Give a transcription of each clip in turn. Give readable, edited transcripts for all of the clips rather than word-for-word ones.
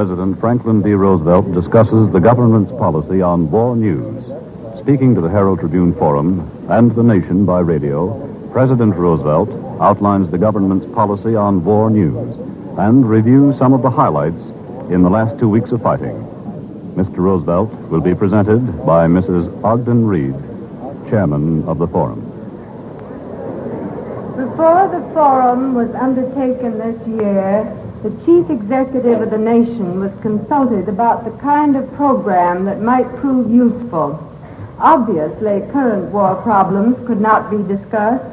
President Franklin D. Roosevelt discusses the government's policy on war news. Speaking to the Herald-Tribune Forum and the nation by radio, President Roosevelt outlines the government's policy on war news and reviews some of the highlights in the last 2 weeks of fighting. Mr. Roosevelt will be presented by Mrs. Ogden Reed, chairman of the forum. Before the forum was undertaken this year, the chief executive of the nation was consulted about the kind of program that might prove useful. Obviously, current war problems could not be discussed,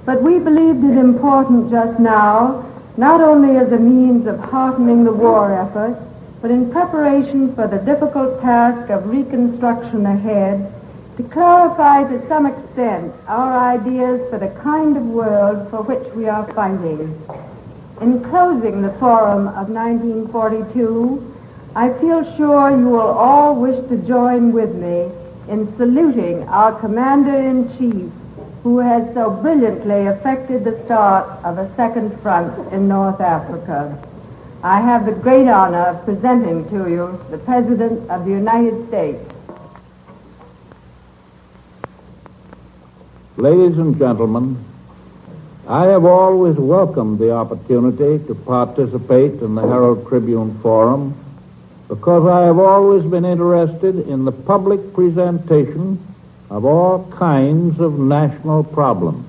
but we believed it important just now, not only as a means of heartening the war effort, but in preparation for the difficult task of reconstruction ahead, to clarify to some extent our ideas for the kind of world for which we are fighting. In closing the forum of 1942, I feel sure you will all wish to join with me in saluting our Commander-in-Chief, who has so brilliantly effected the start of a second front in North Africa. I have the great honor of presenting to you the President of the United States. Ladies and gentlemen, I have always welcomed the opportunity to participate in the Herald-Tribune Forum because I have always been interested in the public presentation of all kinds of national problems.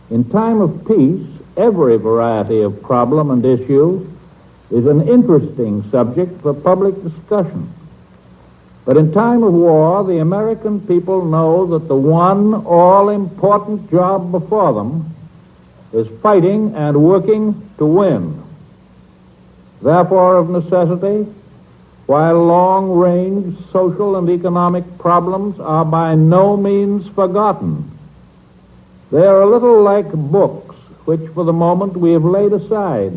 In time of peace, every variety of problem and issue is an interesting subject for public discussion. But in time of war, the American people know that the one all-important job before them is fighting and working to win. Therefore, of necessity, while long-range social and economic problems are by no means forgotten, they are a little like books which for the moment we have laid aside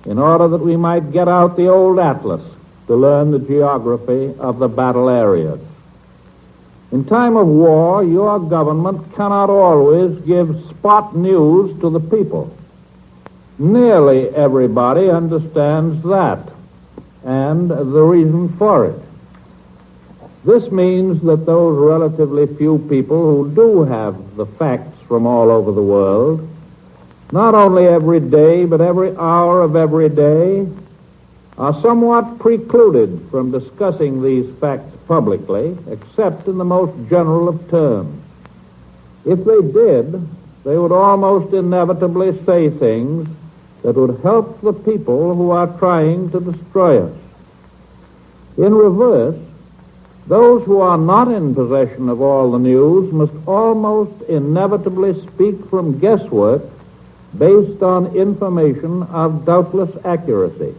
in order that we might get out the old atlas to learn the geography of the battle areas. In time of war, your government cannot always give spot news to the people. Nearly everybody understands that, and the reason for it. This means that those relatively few people who do have the facts from all over the world, not only every day, but every hour of every day, are somewhat precluded from discussing these facts publicly, except in the most general of terms. If they did, they would almost inevitably say things that would help the people who are trying to destroy us. In reverse, those who are not in possession of all the news must almost inevitably speak from guesswork based on information of doubtless accuracy.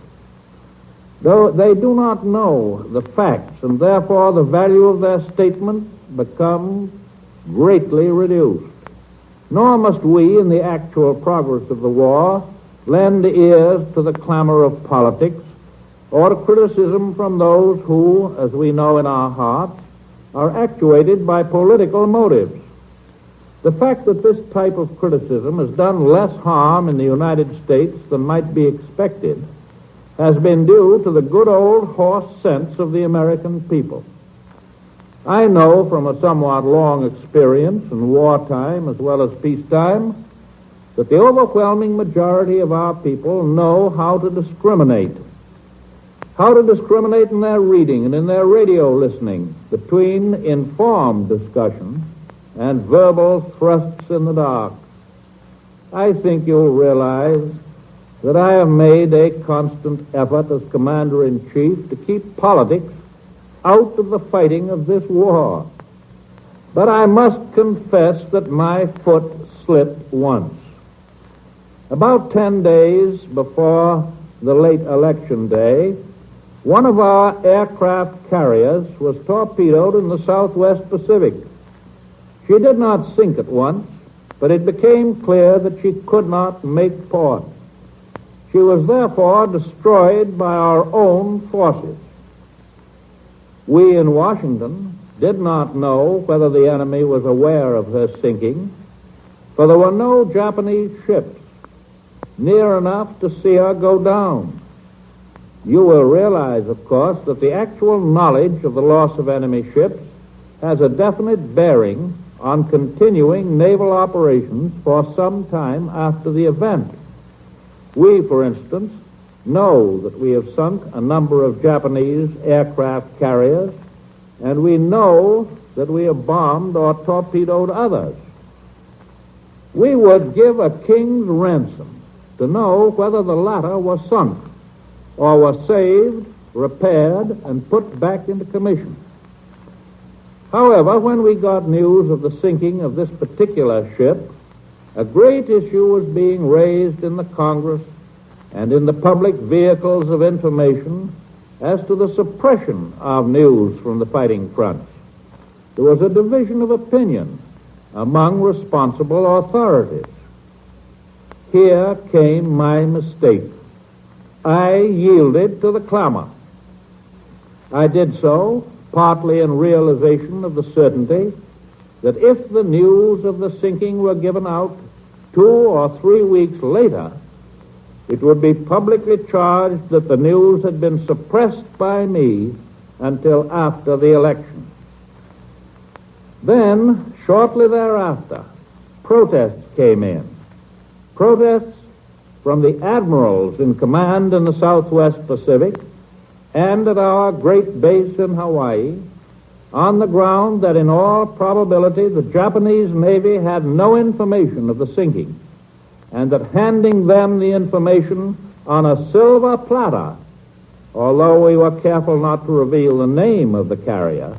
Though they do not know the facts, and therefore the value of their statement becomes greatly reduced. Nor must we, in the actual progress of the war, lend ears to the clamor of politics or to criticism from those who, as we know in our hearts, are actuated by political motives. The fact that this type of criticism has done less harm in the United States than might be expected has been due to the good old horse sense of the American people. I know from a somewhat long experience in wartime as well as peacetime that the overwhelming majority of our people know how to discriminate in their reading and in their radio listening between informed discussion and verbal thrusts in the dark. I think you'll realize that I have made a constant effort as Commander-in-Chief to keep politics out of the fighting of this war. But I must confess that my foot slipped once. About 10 days before the late election day, one of our aircraft carriers was torpedoed in the Southwest Pacific. She did not sink at once, but it became clear that she could not make port. She was therefore destroyed by our own forces. We in Washington did not know whether the enemy was aware of her sinking, for there were no Japanese ships near enough to see her go down. You will realize, of course, that the actual knowledge of the loss of enemy ships has a definite bearing on continuing naval operations for some time after the event. We, for instance, know that we have sunk a number of Japanese aircraft carriers, and we know that we have bombed or torpedoed others. We would give a king's ransom to know whether the latter was sunk or was saved, repaired, and put back into commission. However, when we got news of the sinking of this particular ship, a great issue was being raised in the Congress and in the public vehicles of information as to the suppression of news from the fighting fronts. There was a division of opinion among responsible authorities. Here came my mistake. I yielded to the clamor. I did so partly in realization of the certainty that if the news of the sinking were given out 2 or 3 weeks later, it would be publicly charged that the news had been suppressed by me until after the election. Then, shortly thereafter, protests came in. Protests from the admirals in command in the Southwest Pacific and at our great base in Hawaii, on the ground that in all probability the Japanese Navy had no information of the sinking, and that handing them the information on a silver platter, although we were careful not to reveal the name of the carrier,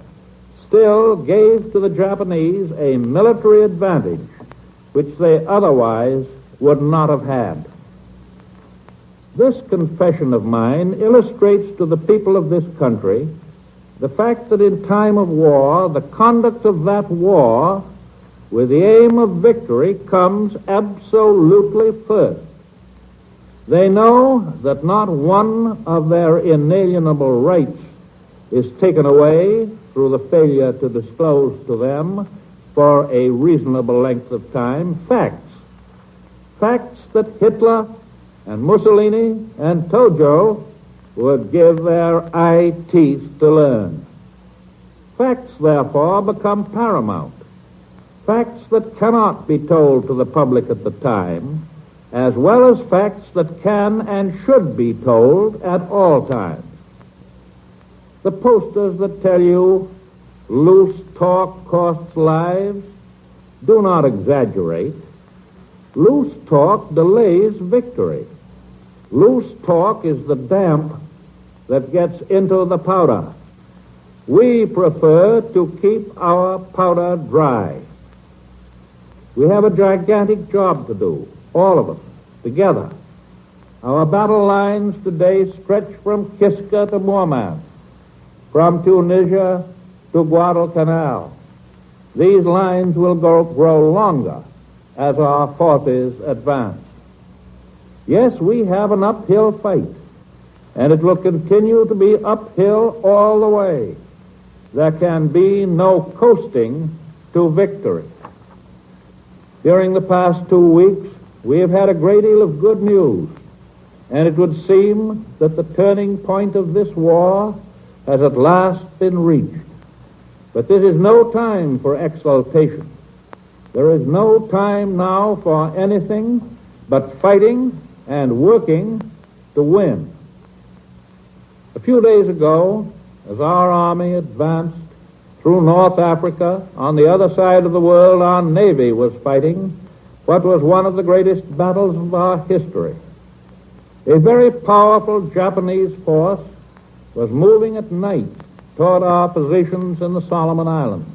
still gave to the Japanese a military advantage which they otherwise would not have had. This confession of mine illustrates to the people of this country the fact that in time of war, the conduct of that war with the aim of victory comes absolutely first. They know that not one of their inalienable rights is taken away through the failure to disclose to them for a reasonable length of time facts that Hitler and Mussolini and Tojo would give their eye teeth to learn. Facts, therefore, become paramount. Facts that cannot be told to the public at the time, as well as facts that can and should be told at all times. The posters that tell you loose talk costs lives do not exaggerate. Loose talk delays victory. Loose talk is the damp that gets into the powder. We prefer to keep our powder dry. We have a gigantic job to do, all of us, together. Our battle lines today stretch from Kiska to Murmansk, from Tunisia to Guadalcanal. These lines will grow longer as our forces advance. Yes, we have an uphill fight, and it will continue to be uphill all the way. There can be no coasting to victory. During the past 2 weeks, we have had a great deal of good news, and it would seem that the turning point of this war has at last been reached. But this is no time for exultation. There is no time now for anything but fighting and working to win. A few days ago, as our army advanced through North Africa, on the other side of the world, our Navy was fighting what was one of the greatest battles of our history. A very powerful Japanese force was moving at night toward our positions in the Solomon Islands.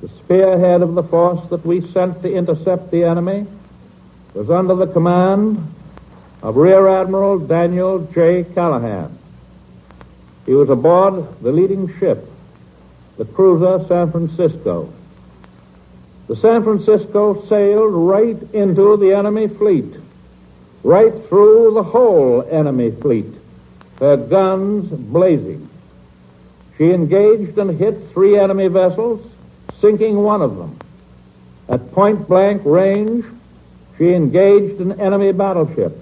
The spearhead of the force that we sent to intercept the enemy was under the command of Rear Admiral Daniel J. Callahan. He was aboard the leading ship, the cruiser San Francisco. The San Francisco sailed right into the enemy fleet, right through the whole enemy fleet, her guns blazing. She engaged and hit 3 enemy vessels, sinking one of them. At point-blank range, she engaged an enemy battleship,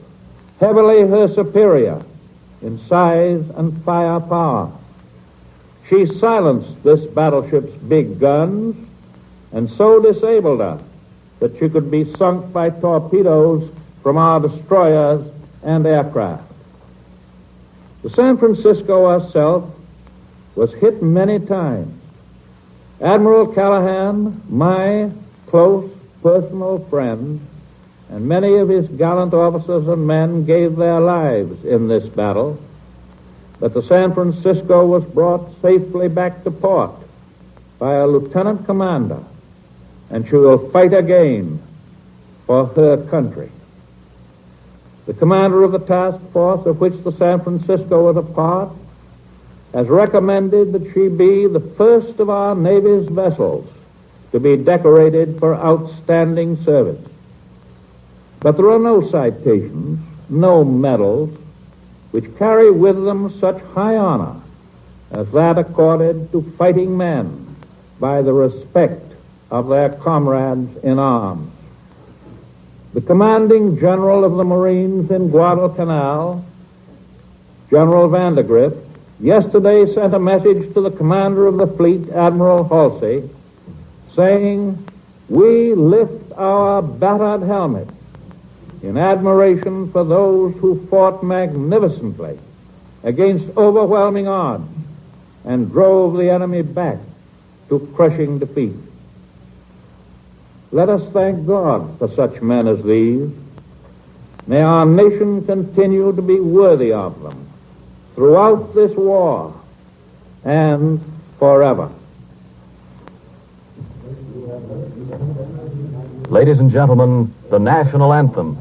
heavily her superior, in size and firepower. She silenced this battleship's big guns and so disabled her that she could be sunk by torpedoes from our destroyers and aircraft. The San Francisco herself was hit many times. Admiral Callahan, my close personal friend, and many of his gallant officers and men gave their lives in this battle, but the San Francisco was brought safely back to port by a lieutenant commander, and she will fight again for her country. The commander of the task force of which the San Francisco was a part has recommended that she be the first of our Navy's vessels to be decorated for outstanding service. But there are no citations, no medals, which carry with them such high honor as that accorded to fighting men by the respect of their comrades in arms. The commanding general of the Marines in Guadalcanal, General Vandergrift, yesterday sent a message to the commander of the fleet, Admiral Halsey, saying, "We lift our battered helmets in admiration for those who fought magnificently against overwhelming odds and drove the enemy back to crushing defeat." Let us thank God for such men as these. May our nation continue to be worthy of them throughout this war and forever. Ladies and gentlemen, the national anthem.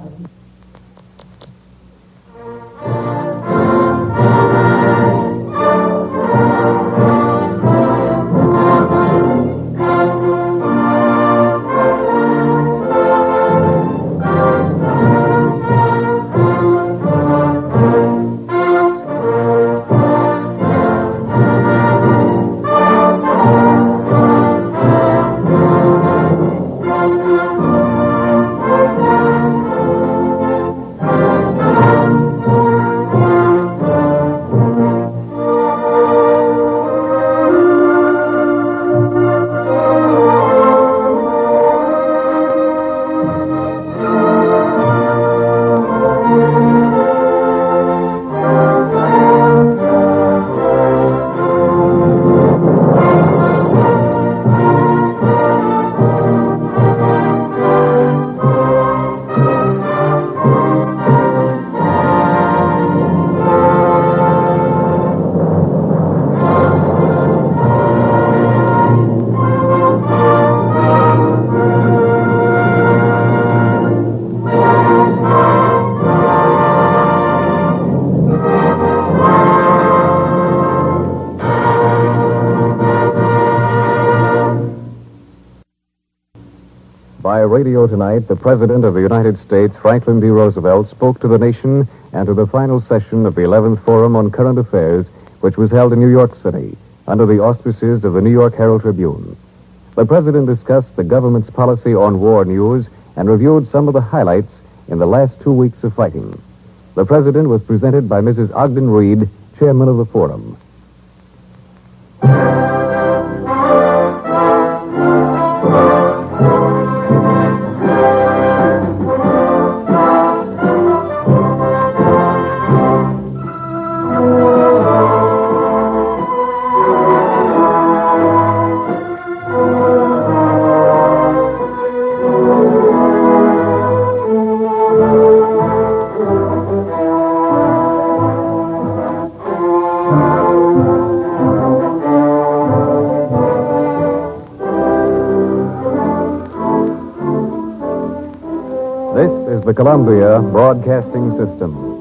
By radio tonight, the President of the United States, Franklin D. Roosevelt, spoke to the nation and to the final session of the 11th Forum on Current Affairs, which was held in New York City under the auspices of the New York Herald-Tribune. The President discussed the government's policy on war news and reviewed some of the highlights in the last 2 weeks of fighting. The President was presented by Mrs. Ogden Reed, Chairman of the Forum. This is the Columbia Broadcasting System.